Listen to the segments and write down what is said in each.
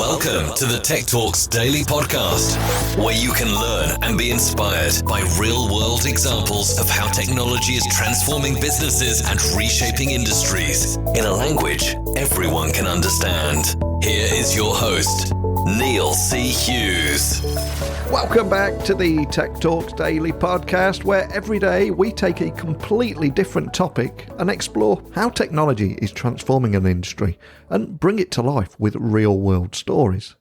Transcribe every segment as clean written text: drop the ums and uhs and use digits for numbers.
Welcome to the Tech Talks Daily Podcast, where you can learn and be inspired by real-world examples of how technology is transforming businesses and reshaping industries in a language everyone can understand. Here is your host, Neil C. Hughes. Welcome back to the Tech Talks Daily Podcast, where every day we take a completely different topic and explore how technology is transforming an industry and bring it to life with real-world stories.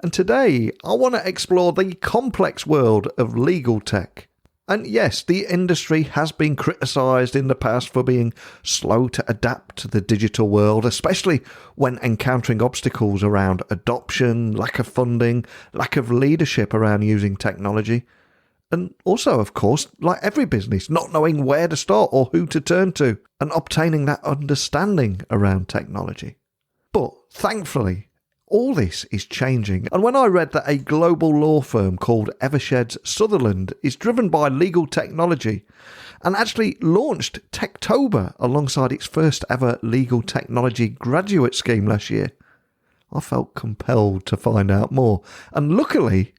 And today, I want to explore the complex world of legal tech. And yes, the industry has been criticised in the past for being slow to adapt to the digital world, especially when encountering obstacles around adoption, lack of funding, lack of leadership around using technology. And also, of course, like every business, not knowing where to start or who to turn to and obtaining that understanding around technology. But thankfully, all this is changing, and when I read that a global law firm called Eversheds Sutherland is driven by legal technology and actually launched Techtober alongside its first ever legal technology graduate scheme last year, I felt compelled to find out more. And luckily,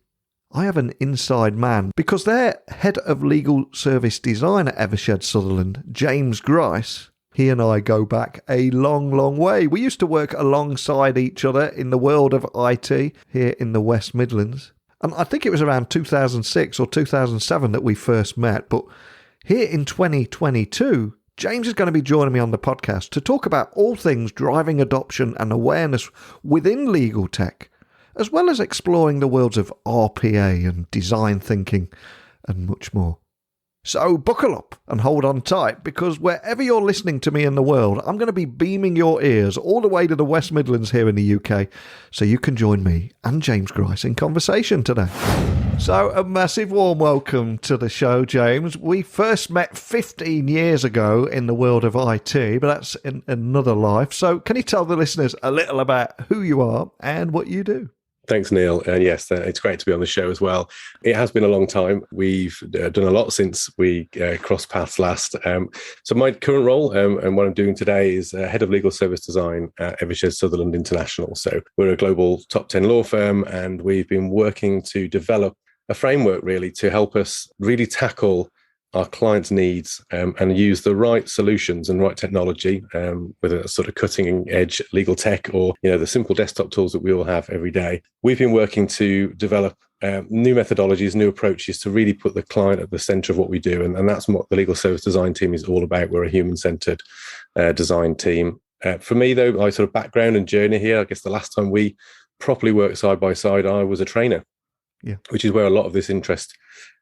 I have an inside man, because their head of legal service design at Eversheds Sutherland, James Grice, he and I go back a long, long way. We used to work alongside each other in the world of IT here in the West Midlands. And I think it was around 2006 or 2007 that we first met. But here in 2022, James is going to be joining me on the podcast to talk about all things driving adoption and awareness within legal tech, as well as exploring the worlds of RPA and design thinking and much more. So buckle up and hold on tight, because wherever you're listening to me in the world, I'm going to be beaming your ears all the way to the West Midlands here in the UK, so you can join me and James Grice in conversation today. So a massive warm welcome to the show, James. We first met 15 years ago in the world of IT, but that's in another life. So can you tell the listeners a little about who you are and what you do? Thanks, Neil. And yes, it's great to be on the show as well. It has been a long time. We've done a lot since we crossed paths last. So my current role and what I'm doing today is Head of Legal Service Design at Eversheds Sutherland International. So we're a global top 10 law firm, and we've been working to develop a framework really to help us really tackle our clients' needs and use the right solutions and right technology, whether it's sort of cutting edge legal tech or the simple desktop tools that we all have every day. We've been working to develop new methodologies, new approaches to really put the client at the center of what we do, and that's what the legal service design team is all about. We're a human-centered design team. For me, though, my sort of background and journey here, I guess the last time we properly worked side by side, I was a trainer, which is where a lot of this interest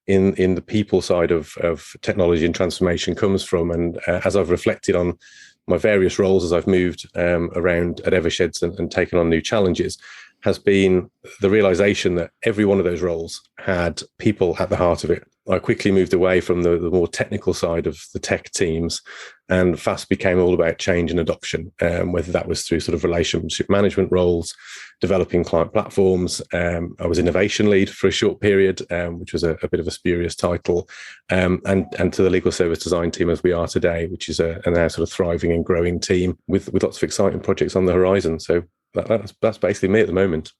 in the people side of technology and transformation comes from. And as I've reflected on my various roles as I've moved around at Eversheds and taken on new challenges, has been the realization that every one of those roles had people at the heart of it. I quickly moved away from the more technical side of the tech teams and fast became all about change and adoption, whether that was through sort of relationship management roles, developing client platforms. I was innovation lead for a short period, which was a bit of a spurious title, and to the legal service design team as we are today, which is a now sort of thriving and growing team with lots of exciting projects on the horizon. So that's basically me at the moment.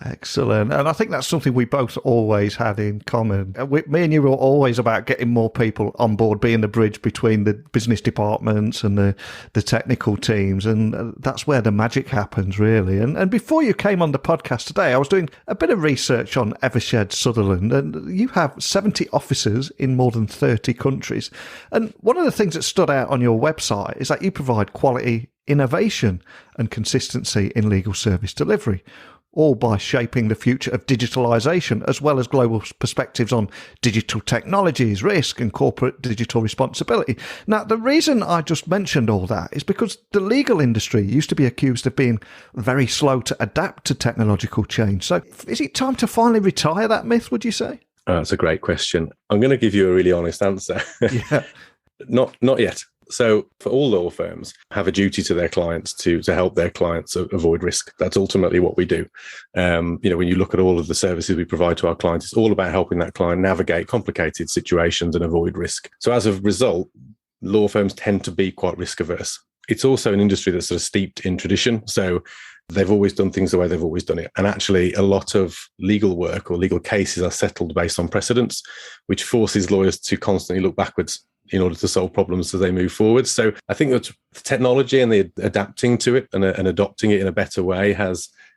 Excellent. And I think that's something we both always had in common. Me and you were always about getting more people on board, being the bridge between the business departments and the technical teams. And that's where the magic happens, really. And before you came on the podcast today, I was doing a bit of research on Eversheds Sutherland, and you have 70 offices in more than 30 countries. And one of the things that stood out on your website is that you provide quality, innovation and consistency in legal service delivery, all by shaping the future of digitalisation, as well as global perspectives on digital technologies, risk and corporate digital responsibility. Now, the reason I just mentioned all that is because the legal industry used to be accused of being very slow to adapt to technological change. So is it time to finally retire that myth, would you say? That's a great question. I'm going to give you a really honest answer. Yeah. Not yet. So for all law firms have a duty to their clients to help their clients avoid risk. That's ultimately what we do. When you look at all of the services we provide to our clients, it's all about helping that client navigate complicated situations and avoid risk. So as a result, law firms tend to be quite risk averse. It's also an industry that's sort of steeped in tradition. So they've always done things the way they've always done it. And actually, a lot of legal work or legal cases are settled based on precedents, which forces lawyers to constantly look backwards in order to solve problems as they move forward. So I think that technology and the adapting to it and adopting it in a better way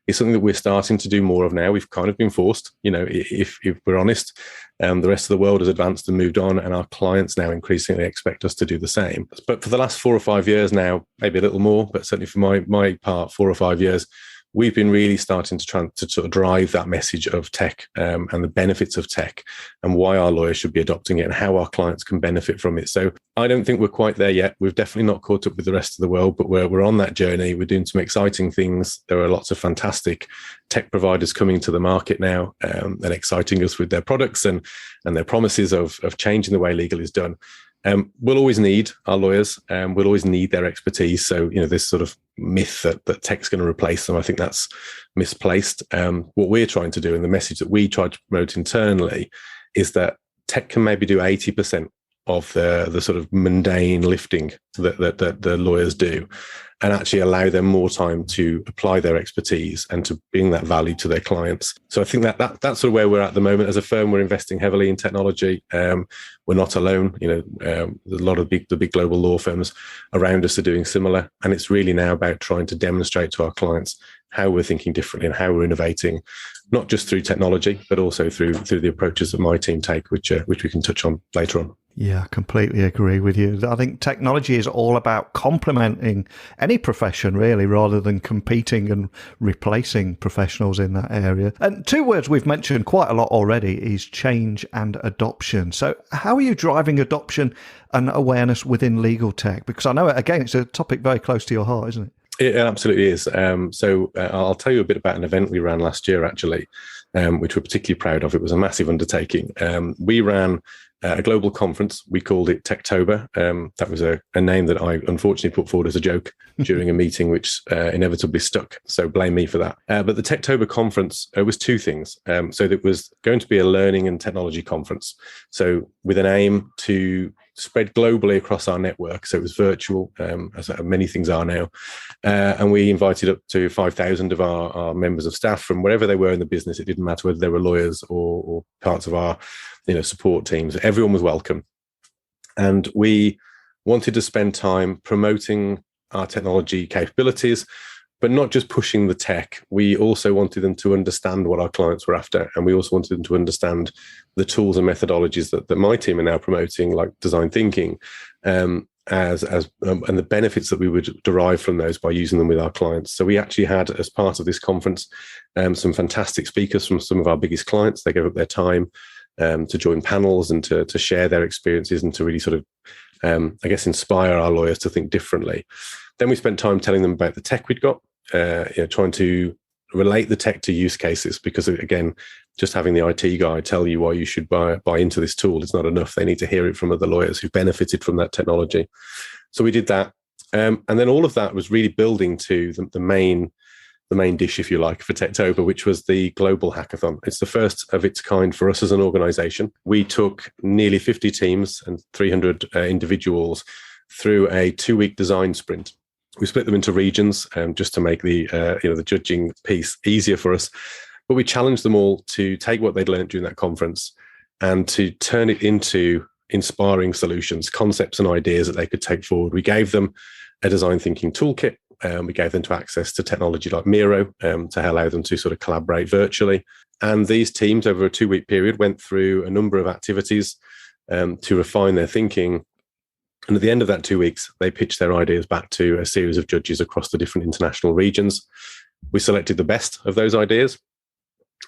is something that we're starting to do more of now. We've kind of been forced, if we're honest. The rest of the world has advanced and moved on, and our clients now increasingly expect us to do the same. But for the last 4 or 5 years now, maybe a little more, but certainly for my part, 4 or 5 years, we've been really starting to try to sort of drive that message of tech and the benefits of tech and why our lawyers should be adopting it and how our clients can benefit from it. So I don't think we're quite there yet. We've definitely not caught up with the rest of the world, but we're on that journey. We're doing some exciting things. There are lots of fantastic tech providers coming to the market now and exciting us with their products and their promises of changing the way legal is done. We'll always need our lawyers, we'll always need their expertise. So, this sort of myth that tech's going to replace them, I think that's misplaced. What we're trying to do, and the message that we try to promote internally, is that tech can maybe do 80% of the sort of mundane lifting that the lawyers do, and actually allow them more time to apply their expertise and to bring that value to their clients. So I think that's sort of where we're at the moment. As a firm, we're investing heavily in technology. We're not alone. A lot of the big global law firms around us are doing similar. And it's really now about trying to demonstrate to our clients how we're thinking differently and how we're innovating, not just through technology, but also through the approaches that my team take, which we can touch on later on. Yeah, I completely agree with you. I think technology is all about complementing any profession, really, rather than competing and replacing professionals in that area. And 2 words we've mentioned quite a lot already is change and adoption. So how are you driving adoption and awareness within legal tech? Because I know, again, it's a topic very close to your heart, isn't it? It absolutely is. So I'll tell you a bit about an event we ran last year, actually, which we're particularly proud of. It was a massive undertaking. We ran a global conference. We called it Techtober. That was a name that I unfortunately put forward as a joke during a meeting, which inevitably stuck. So blame me for that. But the Techtober conference was 2 things. So it was going to be a learning and technology conference. So with an aim to spread globally across our network. So it was virtual, as many things are now. And we invited up to 5,000 of our members of staff from wherever they were in the business. It didn't matter whether they were lawyers or parts of our support teams. Everyone was welcome. And we wanted to spend time promoting our technology capabilities, but not just pushing the tech. We also wanted them to understand what our clients were after. And we also wanted them to understand the tools and methodologies that my team are now promoting, like design thinking, and the benefits that we would derive from those by using them with our clients. So we actually had, as part of this conference, some fantastic speakers from some of our biggest clients. They gave up their time to join panels and to share their experiences and to really sort of, inspire our lawyers to think differently. Then we spent time telling them about the tech we'd got, trying to relate the tech to use cases, because again, just having the IT guy tell you why you should buy into this tool is not enough. They need to hear it from other lawyers who benefited from that technology. So we did that. And then all of that was really building to the main dish, if you like, for Techtober, which was the Global Hackathon. It's the first of its kind for us as an organization. We took nearly 50 teams and 300 individuals through a 2-week design sprint. We split them into regions just to make the judging piece easier for us. But we challenged them all to take what they'd learned during that conference and to turn it into inspiring solutions, concepts and ideas that they could take forward. We gave them a design thinking toolkit. We gave them access to technology like Miro to allow them to sort of collaborate virtually. And these teams, over a 2-week period, went through a number of activities to refine their thinking. And at the end of that 2 weeks, they pitched their ideas back to a series of judges across the different international regions. We selected the best of those ideas,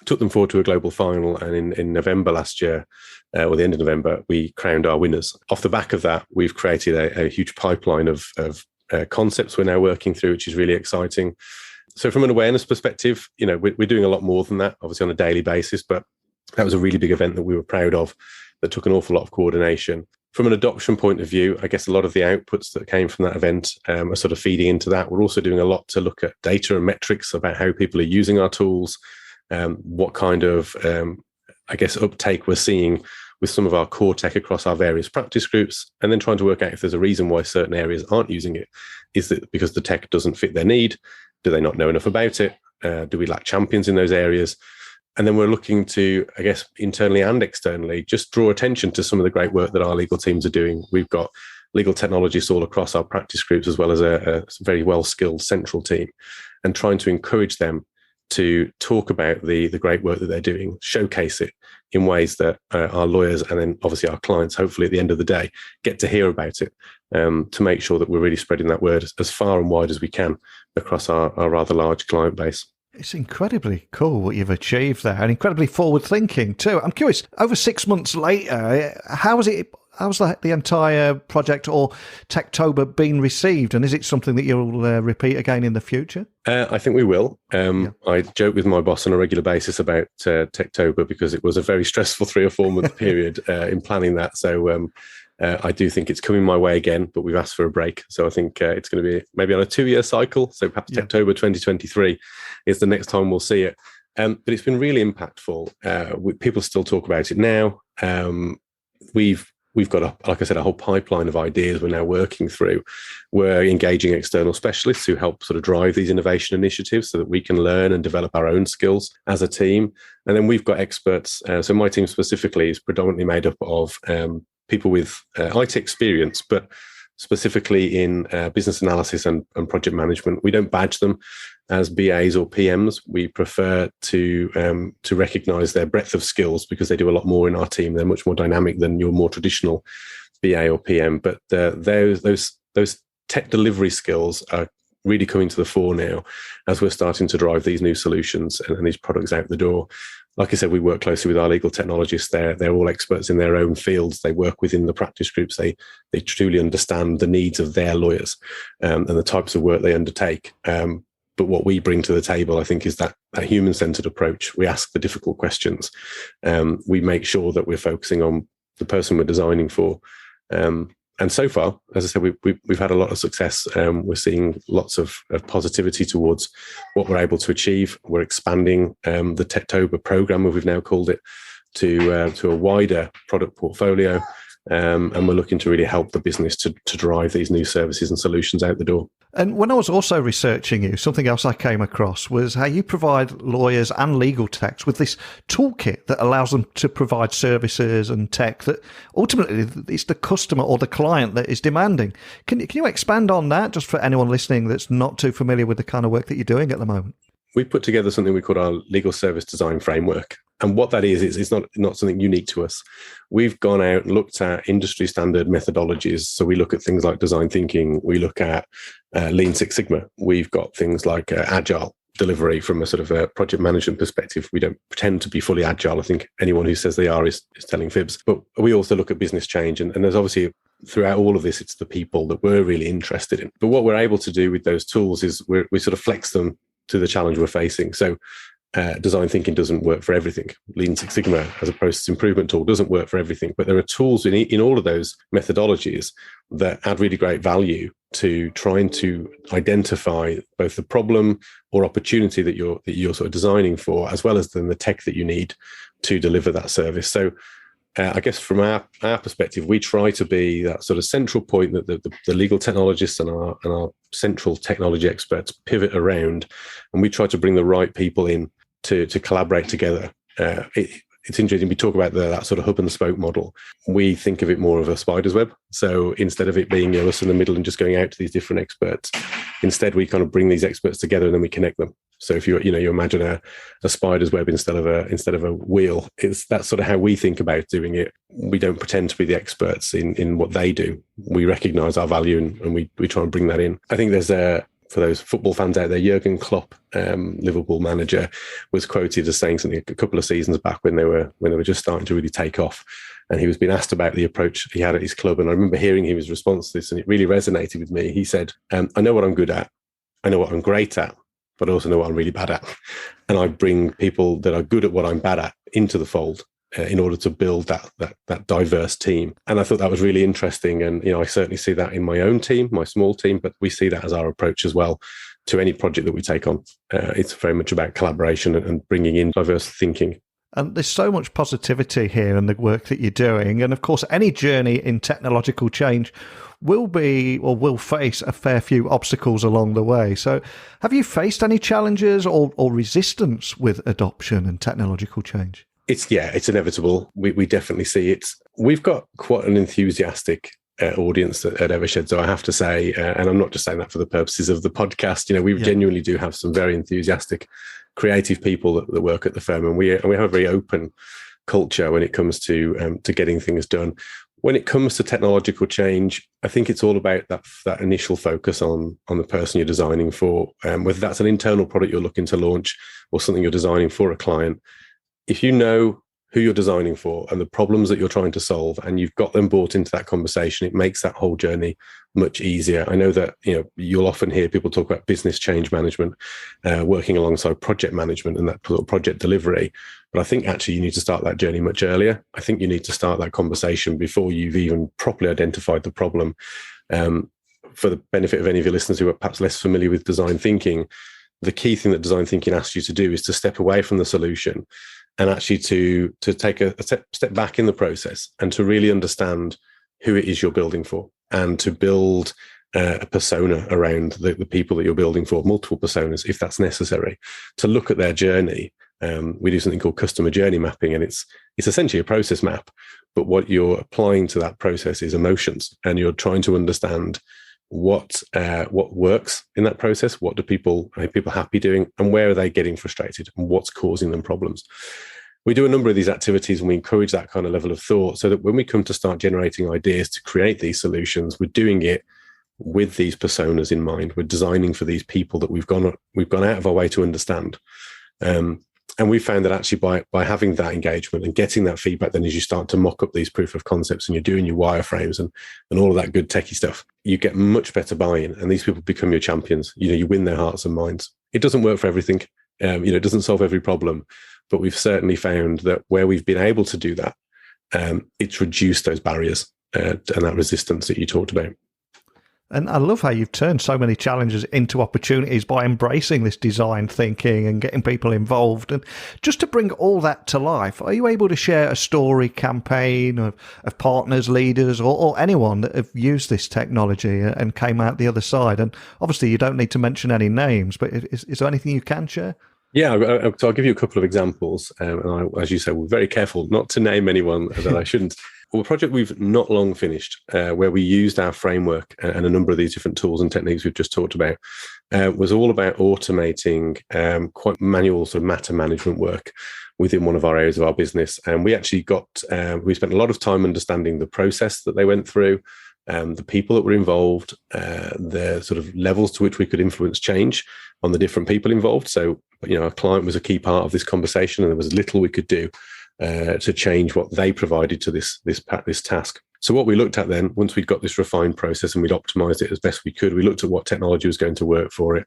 took them forward to a global final, and in November last year, or the end of November, we crowned our winners. Off the back of that, we've created a huge pipeline of concepts we're now working through, which is really exciting. So from an awareness perspective, we're doing a lot more than that, obviously on a daily basis, but that was a really big event that we were proud of, that took an awful lot of coordination. From an adoption point of view, I guess a lot of the outputs that came from that event are sort of feeding into that. We're also doing a lot to look at data and metrics about how people are using our tools, what kind of, uptake we're seeing with some of our core tech across our various practice groups, and then trying to work out if there's a reason why certain areas aren't using it. Is it because the tech doesn't fit their need? Do they not know enough about it? Do we lack champions in those areas? And then we're looking to, I guess, internally and externally, just draw attention to some of the great work that our legal teams are doing. We've got legal technologists all across our practice groups, as well as a very well-skilled central team, and trying to encourage them to talk about the great work that they're doing, showcase it in ways that our lawyers and then obviously our clients, hopefully at the end of the day, get to hear about it, to make sure that we're really spreading that word as far and wide as we can across our rather large client base. It's incredibly cool what you've achieved there, and incredibly forward-thinking too. I'm curious, over 6 months later, how's the entire project or Techtober been received, and is it something that you'll repeat again in the future? I think we will. I joke with my boss on a regular basis about Techtober because it was a very stressful 3 or 4 month period in planning that. So I do think it's coming my way again, but we've asked for a break. So I think it's going to be maybe on a 2-year cycle. So perhaps Techtober 2023 is the next time we'll see it. But it's been really impactful. People still talk about it now. We've got, like I said, a whole pipeline of ideas we're now working through. We're engaging external specialists who help sort of drive these innovation initiatives so that we can learn and develop our own skills as a team. And then we've got experts. So my team specifically is predominantly made up of people with IT experience, but specifically in business analysis and project management. We don't badge them as BAs or PMs. We prefer to recognise their breadth of skills because they do a lot more in our team. They're much more dynamic than your more traditional BA or PM. But those tech delivery skills are really coming to the fore now as we're starting to drive these new solutions and these products out the door. Like I said, we work closely with our legal technologists. They're all experts in their own fields. They work within the practice groups. They truly understand the needs of their lawyers and the types of work they undertake. But what we bring to the table, I think, is that human-centered approach. We ask the difficult questions. We make sure that we're focusing on the person we're designing for. And so far, as I said, we've had a lot of success. We're seeing lots of positivity towards what we're able to achieve. We're expanding the Techtober program, as we've now called it, to a wider product portfolio. And we're looking to really help the business to drive these new services and solutions out the door. And when I was also researching you, something else I came across was how you provide lawyers and legal techs with this toolkit that allows them to provide services and tech that ultimately it's the customer or the client that is demanding. Can you expand on that just for anyone listening that's not too familiar with the kind of work that you're doing at the moment? We put together something we call our legal service design framework. And what that is it's not something unique to us. We've gone out and looked at industry standard methodologies. So we look at things like design thinking. We look at Lean Six Sigma. We've got things like agile delivery from a sort of a project management perspective. We don't pretend to be fully agile. I think anyone who says they are is telling fibs. But we also look at business change. And there's obviously, throughout all of this, it's the people that we're really interested in. But what we're able to do with those tools is we sort of flex them to the challenge we're facing. So design thinking doesn't work for everything. Lean Six Sigma as a process improvement tool doesn't work for everything. But there are tools in all of those methodologies that add really great value to trying to identify both the problem or opportunity that you're sort of designing for, as well as then the tech that you need to deliver that service. So I guess from our perspective, we try to be that sort of central point that the legal technologists and our central technology experts pivot around, and we try to bring the right people in to collaborate together. It's interesting, we talk about that sort of hub and spoke model. We think of it more of a spider's web. So instead of it being us in the middle and just going out to these different experts, instead we kind of bring these experts together and then we connect them. So if you imagine a spider's web instead of a wheel, that's sort of how we think about doing it. We don't pretend to be the experts in what they do. We recognize our value and we try and bring that in. I think there's for those football fans out there, Jurgen Klopp, Liverpool manager, was quoted as saying something a couple of seasons back when they were just starting to really take off. And he was being asked about the approach he had at his club. And I remember hearing his response to this, and it really resonated with me. He said, I know what I'm good at. I know what I'm great at, but I also know what I'm really bad at. And I bring people that are good at what I'm bad at into the fold in order to build that diverse team. And I thought that was really interesting. And, I certainly see that in my own team, my small team, but we see that as our approach as well to any project that we take on. It's very much about collaboration and bringing in diverse thinking. And there's so much positivity here in the work that you're doing. And of course, any journey in technological change will face a fair few obstacles along the way. So have you faced any challenges or resistance with adoption and technological change? It's inevitable. We definitely see it. We've got quite an enthusiastic audience at Eversheds, so I have to say, and I'm not just saying that for the purposes of the podcast, we genuinely do have some very enthusiastic, creative people that work at the firm, and we have a very open culture when it comes to getting things done. When it comes to technological change, I think it's all about that initial focus on the person you're designing for, whether that's an internal product you're looking to launch or something you're designing for a client. If you know who you're designing for and the problems that you're trying to solve, and you've got them brought into that conversation, it makes that whole journey much easier. I know that you'll often hear people talk about business change management, working alongside project management and that sort of project delivery. But I think actually you need to start that journey much earlier. I think you need to start that conversation before you've even properly identified the problem. For the benefit of any of your listeners who are perhaps less familiar with design thinking, the key thing that design thinking asks you to do is to step away from the solution and actually to take a step back in the process and to really understand who it is you're building for, and to build a persona around the people that you're building for, multiple personas if that's necessary, to look at their journey. We do something called customer journey mapping, and it's essentially a process map, but what you're applying to that process is emotions, and you're trying to understand what works in that process, what are people happy doing, and where are they getting frustrated, and what's causing them problems. We do a number of these activities, and we encourage that kind of level of thought so that when we come to start generating ideas to create these solutions, we're doing it with these personas in mind. We're designing for these people that we've gone out of our way to understand. And we found that actually by having that engagement and getting that feedback, then as you start to mock up these proof of concepts and you're doing your wireframes and all of that good techie stuff, you get much better buy-in, and these people become your champions. You win their hearts and minds. It doesn't work for everything. It doesn't solve every problem, but we've certainly found that where we've been able to do that, it's reduced those barriers and that resistance that you talked about. And I love how you've turned so many challenges into opportunities by embracing this design thinking and getting people involved. And just to bring all that to life, are you able to share a story, campaign of partners, leaders, or anyone that have used this technology and came out the other side? And obviously you don't need to mention any names, but is there anything you can share? Yeah, so I'll give you a couple of examples. And as you said, we're very careful not to name anyone that I shouldn't. Well, a project we've not long finished, where we used our framework and a number of these different tools and techniques we've just talked about, was all about automating quite manual sort of matter management work within one of our areas of our business. And we actually we spent a lot of time understanding the process that they went through, the people that were involved, the sort of levels to which we could influence change on the different people involved. So, our client was a key part of this conversation, and there was little we could do to change what they provided to this task. So what we looked at then, once we'd got this refined process and we'd optimized it as best we could, we looked at what technology was going to work for it.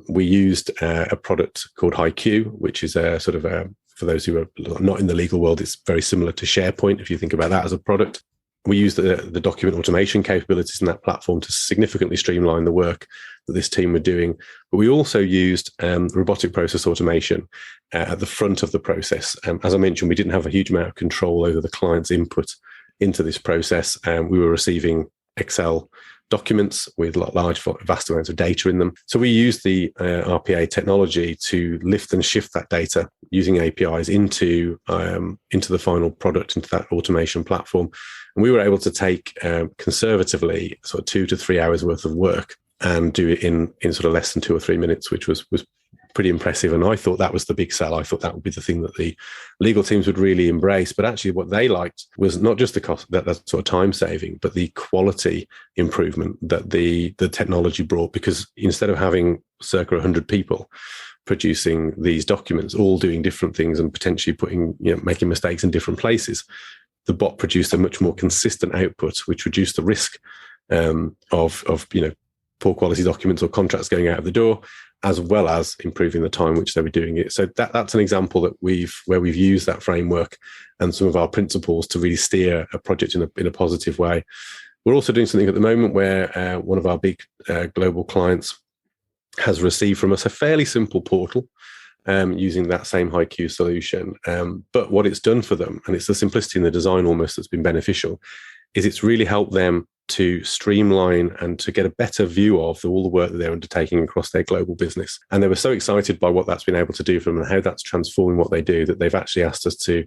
We used a product called HiQ, which is a sort of for those who are not in the legal world, it's very similar to SharePoint, if you think about that as a product. We used the document automation capabilities in that platform to significantly streamline the work that this team were doing. But we also used robotic process automation at the front of the process. As I mentioned, we didn't have a huge amount of control over the client's input into this process. We were receiving Excel documents with vast amounts of data in them. So we used the RPA technology to lift and shift that data using APIs into the final product, into that automation platform. And we were able to take conservatively sort of 2 to 3 hours worth of work and do it in sort of less than 2 or 3 minutes, which was pretty impressive. And I thought that was the big sell. I thought that would be the thing that the legal teams would really embrace. But actually what they liked was not just the cost, that sort of time saving, but the quality improvement that the technology brought, because instead of having circa 100 people producing these documents, all doing different things and potentially making mistakes in different places, the bot produced a much more consistent output, which reduced the risk of poor quality documents or contracts going out of the door, as well as improving the time which they were doing it. So that's an example that where we've used that framework and some of our principles to really steer a project in a positive way. We're also doing something at the moment where one of our big global clients has received from us a fairly simple portal using that same HiQ solution. But what it's done for them, and it's the simplicity in the design almost that's been beneficial, is it's really helped them to streamline and to get a better view of all the work that they're undertaking across their global business. And they were so excited by what that's been able to do for them and how that's transforming what they do, that they've actually asked us to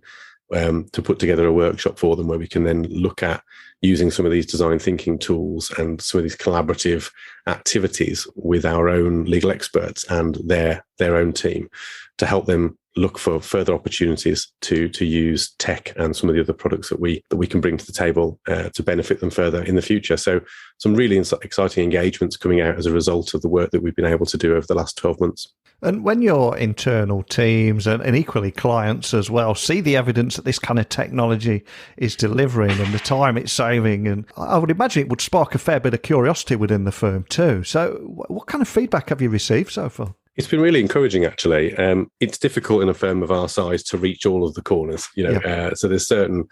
put together a workshop for them where we can then look at using some of these design thinking tools and some of these collaborative activities with our own legal experts and their own team to help them look for further opportunities to use tech and some of the other products that we can bring to the table to benefit them further in the future. So some really exciting engagements coming out as a result of the work that we've been able to do over the last 12 months. And when your internal teams and equally clients as well see the evidence that this kind of technology is delivering and the time it's saving, and I would imagine it would spark a fair bit of curiosity within the firm too. So what kind of feedback have you received so far? It's been really encouraging, actually. It's difficult in a firm of our size to reach all of the corners, so there's certain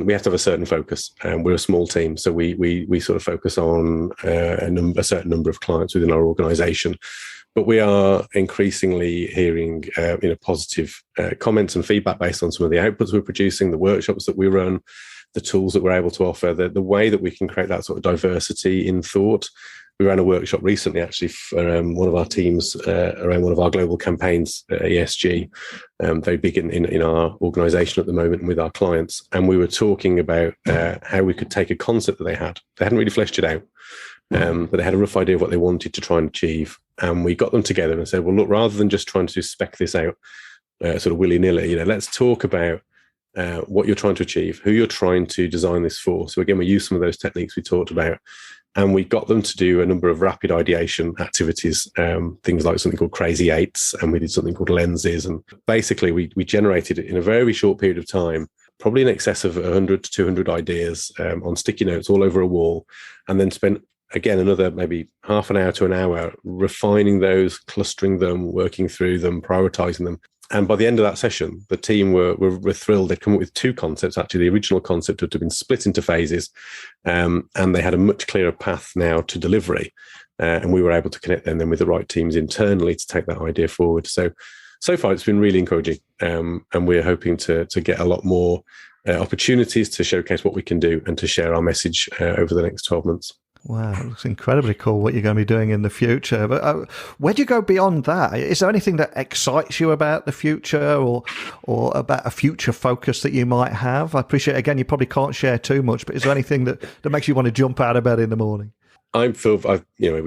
we have to have a certain focus. We're a small team, so we sort of focus on a certain number of clients within our organisation. But we are increasingly hearing positive comments and feedback based on some of the outputs we're producing, the workshops that we run, the tools that we're able to offer, the way that we can create that sort of diversity in thought. We ran a workshop recently, actually, for one of our teams around one of our global campaigns, ESG, very big in our organisation at the moment and with our clients. And we were talking about how we could take a concept that they hadn't really fleshed it out, but they had a rough idea of what they wanted to try and achieve. And we got them together and said, well, look, rather than just trying to spec this out sort of willy-nilly, let's talk about what you're trying to achieve, who you're trying to design this for. So again, we used some of those techniques we talked about, and we got them to do a number of rapid ideation activities, things like something called Crazy Eights, and we did something called Lenses. And basically, we generated in a very short period of time, probably in excess of 100 to 200 ideas on sticky notes all over a wall, and then spent, again, another maybe half an hour to an hour refining those, clustering them, working through them, prioritizing them. And by the end of that session, the team were thrilled. They'd come up with two concepts. Actually, the original concept had been split into phases, and they had a much clearer path now to delivery. And we were able to connect them then with the right teams internally to take that idea forward. So far, it's been really encouraging. And we're hoping to get a lot more opportunities to showcase what we can do and to share our message over the next 12 months. Wow, it looks incredibly cool what you're going to be doing in the future. But where do you go beyond that? Is there anything that excites you about the future or about a future focus that you might have? I appreciate, again, you probably can't share too much, but is there anything that makes you want to jump out of bed in the morning? We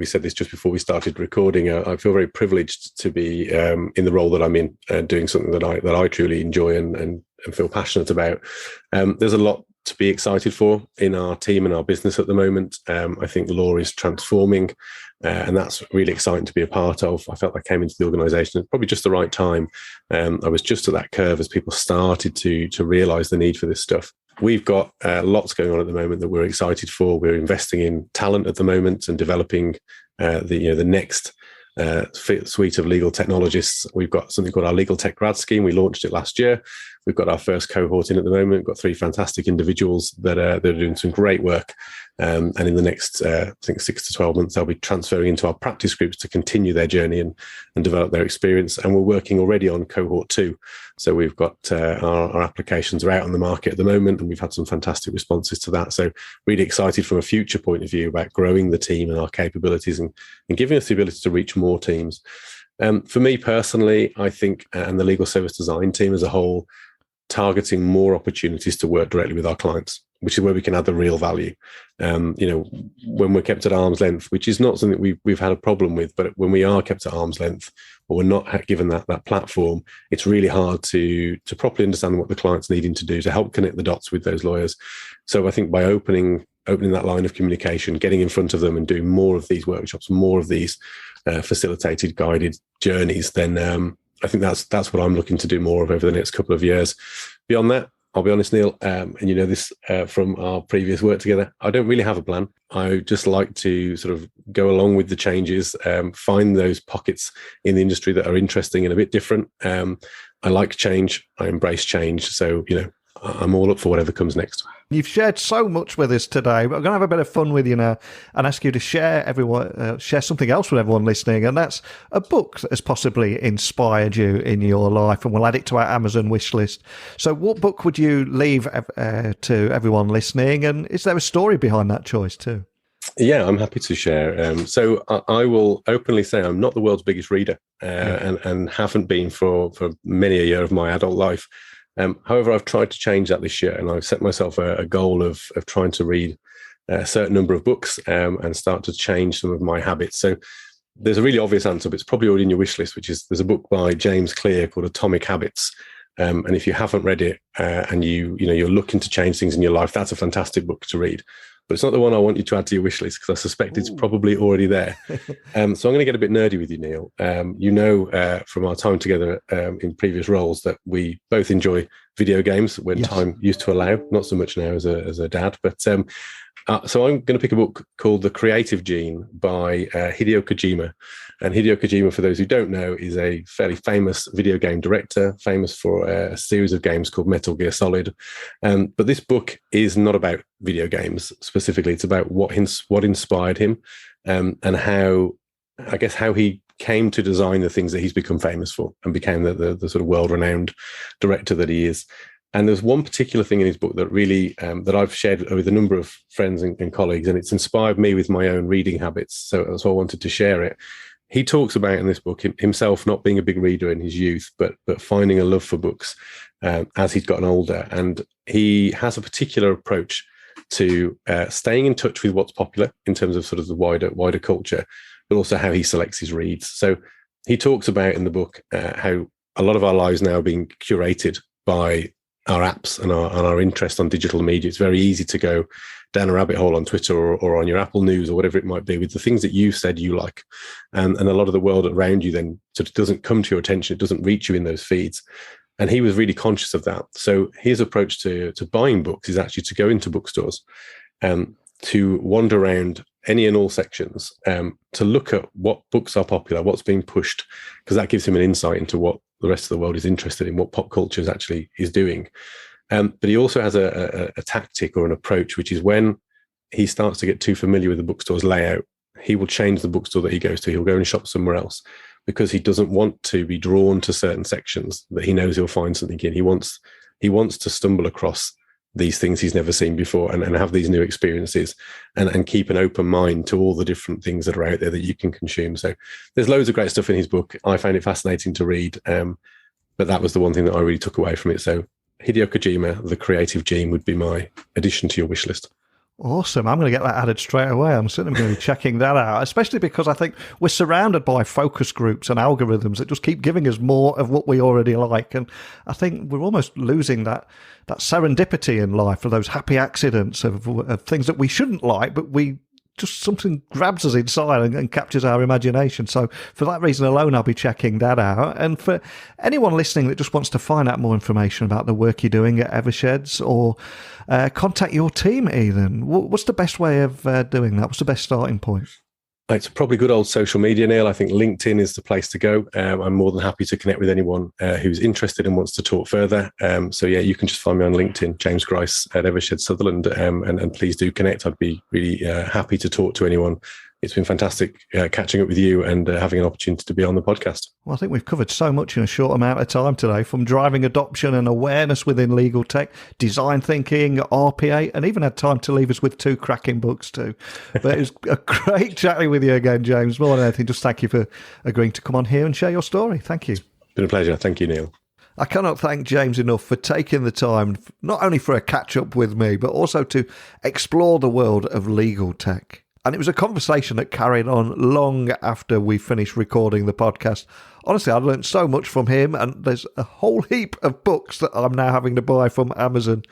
said this just before we started recording. I feel very privileged to be in the role that I'm in, doing something that I truly enjoy and feel passionate about. There's a lot to be excited for in our team and our business at the moment. I think the law is transforming, and that's really exciting to be a part of. I felt I came into the organisation at probably just the right time. I was just at that curve as people started to realise the need for this stuff. We've got lots going on at the moment that we're excited for. We're investing in talent at the moment and developing the next suite of legal technologists. We've got something called our Legal Tech Grad scheme. We launched it last year. We've got our first cohort in at the moment. We've got 3 fantastic individuals that are doing some great work. And in the next, I think 6 to 12 months, they'll be transferring into our practice groups to continue their journey and develop their experience. And we're working already on cohort 2. So we've got our applications are out on the market at the moment, and we've had some fantastic responses to that. So really excited from a future point of view about growing the team and our capabilities and giving us the ability to reach more teams. For me personally, I think, and the legal service design team as a whole, targeting more opportunities to work directly with our clients, which is where we can add the real value. When we're kept at arm's length, which is not something we've had a problem with, but when we are kept at arm's length or we're not given that platform, it's really hard to properly understand what the client's needing to do to help connect the dots with those lawyers. So I think by opening that line of communication, getting in front of them and doing more of these workshops, more of these facilitated, guided journeys, then I think that's what I'm looking to do more of over the next couple of years. Beyond that, I'll be honest, Neil, and you know this from our previous work together, I don't really have a plan. I just like to sort of go along with the changes, find those pockets in the industry that are interesting and a bit different. I like change. I embrace change. So, I'm all up for whatever comes next. You've shared so much with us today. We're going to have a bit of fun with you now and ask you to share something else with everyone listening, and that's a book that has possibly inspired you in your life, and we'll add it to our Amazon wish list. So what book would you leave to everyone listening, and is there a story behind that choice too? Yeah, I'm happy to share. So I will openly say I'm not the world's biggest reader and haven't been for many a year of my adult life. However, I've tried to change that this year, and I've set myself a goal of trying to read a certain number of books and start to change some of my habits. So there's a really obvious answer, but it's probably already in your wish list, which is there's a book by James Clear called Atomic Habits. And if you haven't read it and you're looking to change things in your life, that's a fantastic book to read. But it's not the one I want you to add to your wish list, because I suspect it's probably already there. So I'm going to get a bit nerdy with you, Neil. From our time together in previous roles that we both enjoy video games when time used to allow, not so much now as a dad. But so I'm going to pick a book called The Creative Gene by Hideo Kojima. And Hideo Kojima, for those who don't know, is a fairly famous video game director, famous for a series of games called Metal Gear Solid. But this book is not about video games specifically. It's about what inspired him and how he came to design the things that he's become famous for and became the sort of world-renowned director that he is. And there's one particular thing in his book that really, that I've shared with a number of friends and colleagues, and it's inspired me with my own reading habits. So I wanted to share it. He talks about in this book himself not being a big reader in his youth, but finding a love for books as he's gotten older. And he has a particular approach to staying in touch with what's popular in terms of sort of the wider culture, but also how he selects his reads. So he talks about in the book how a lot of our lives now are being curated by our apps and our interest on digital media. It's very easy to go down a rabbit hole on Twitter or on your Apple News or whatever it might be with the things that you said you like. And a lot of the world around you then sort of doesn't come to your attention. It doesn't reach you in those feeds. And he was really conscious of that. So his approach to buying books is actually to go into bookstores, to wander around any and all sections, to look at what books are popular, what's being pushed, because that gives him an insight into what the rest of the world is interested in, what pop culture is doing. But he also has a tactic or an approach, which is when he starts to get too familiar with the bookstore's layout, he will change the bookstore that he goes to. He'll go and shop somewhere else because he doesn't want to be drawn to certain sections that he knows he'll find something in. He wants to stumble across these things he's never seen before and have these new experiences and keep an open mind to all the different things that are out there that you can consume. So there's loads of great stuff in his book. I found it fascinating to read, but that was the one thing that I really took away from it. So Hideo Kojima, The Creative Gene would be my addition to your wish list. Awesome. I'm going to get that added straight away. I'm certainly going to be checking that out, especially because I think we're surrounded by focus groups and algorithms that just keep giving us more of what we already like. And I think we're almost losing that serendipity in life, of those happy accidents of things that we shouldn't like, but we just something grabs us inside and captures our imagination. So for that reason alone, I'll be checking that out. And for anyone listening that just wants to find out more information about the work you're doing at Eversheds or contact your team, Ethan, what's the best way of doing that? What's the best starting point? It's probably good old social media, Neil. I think LinkedIn is the place to go. I'm more than happy to connect with anyone who's interested and wants to talk further. So yeah, you can just find me on LinkedIn, James Grice at Eversheds Sutherland, and please do connect. I'd be really happy to talk to anyone. It's been fantastic catching up with you and having an opportunity to be on the podcast. Well, I think we've covered so much in a short amount of time today, from driving adoption and awareness within legal tech, design thinking, RPA, and even had time to leave us with 2 cracking books too. But it was a great chatting with you again, James. More than anything, just thank you for agreeing to come on here and share your story. Thank you. It's been a pleasure. Thank you, Neil. I cannot thank James enough for taking the time, not only for a catch-up with me, but also to explore the world of legal tech. And it was a conversation that carried on long after we finished recording the podcast. Honestly, I learned so much from him, and there's a whole heap of books that I'm now having to buy from Amazon.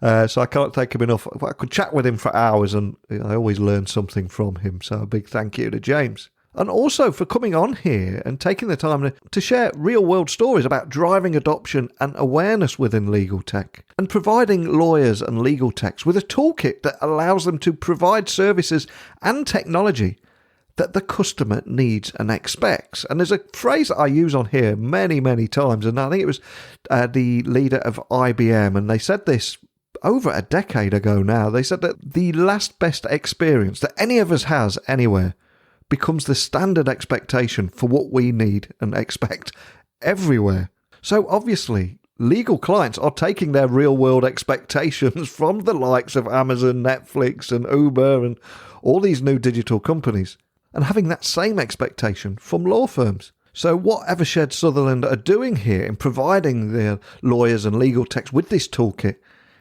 So I can't thank him enough. I could chat with him for hours, and I always learn something from him. So a big thank you to James. And also for coming on here and taking the time to share real-world stories about driving adoption and awareness within legal tech, and providing lawyers and legal techs with a toolkit that allows them to provide services and technology that the customer needs and expects. And there's a phrase that I use on here many, many times, and I think it was the leader of IBM, and they said this over a decade ago now. They said that the last best experience that any of us has anywhere becomes the standard expectation for what we need and expect everywhere. So obviously, legal clients are taking their real-world expectations from the likes of Amazon, Netflix, and Uber, and all these new digital companies, and having that same expectation from law firms. So what Eversheds Sutherland are doing here in providing their lawyers and legal techs with this toolkit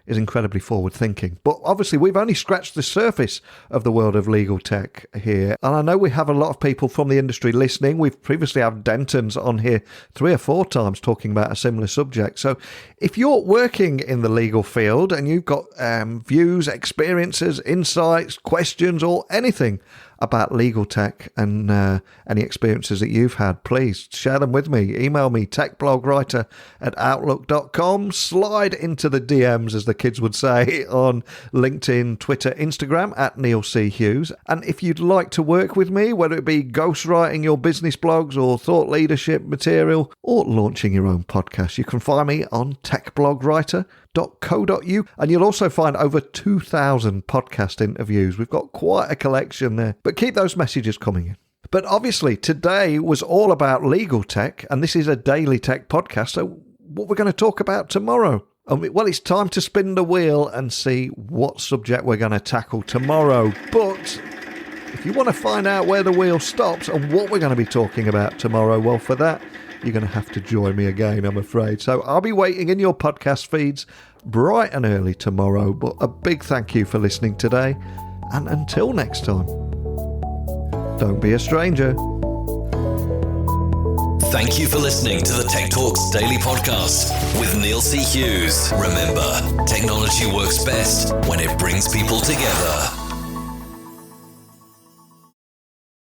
is incredibly forward-thinking. But obviously, we've only scratched the surface of the world of legal tech here. And I know we have a lot of people from the industry listening. We've previously had Dentons on here 3 or 4 times talking about a similar subject. So if you're working in the legal field and you've got views, experiences, insights, questions, or anything about legal tech and any experiences that you've had, please share them with me. Email me, techblogwriter@outlook.com. Slide into the DMs, as the kids would say, on LinkedIn, Twitter, Instagram @Neil C. Hughes. And if you'd like to work with me, whether it be ghostwriting your business blogs or thought leadership material or launching your own podcast, you can find me on techblogwriter.co.uk, and you'll also find over 2,000 podcast interviews. We've got quite a collection there, but keep those messages coming in. But obviously today was all about legal tech, and this is a daily tech podcast. So what we're going to talk about tomorrow? Well, it's time to spin the wheel and see what subject we're going to tackle tomorrow. But if you want to find out where the wheel stops and what we're going to be talking about tomorrow, well, for that, you're going to have to join me again, I'm afraid. So I'll be waiting in your podcast feeds bright and early tomorrow. But a big thank you for listening today. And until next time, don't be a stranger. Thank you for listening to the Tech Talks Daily Podcast with Neil C. Hughes. Remember, technology works best when it brings people together.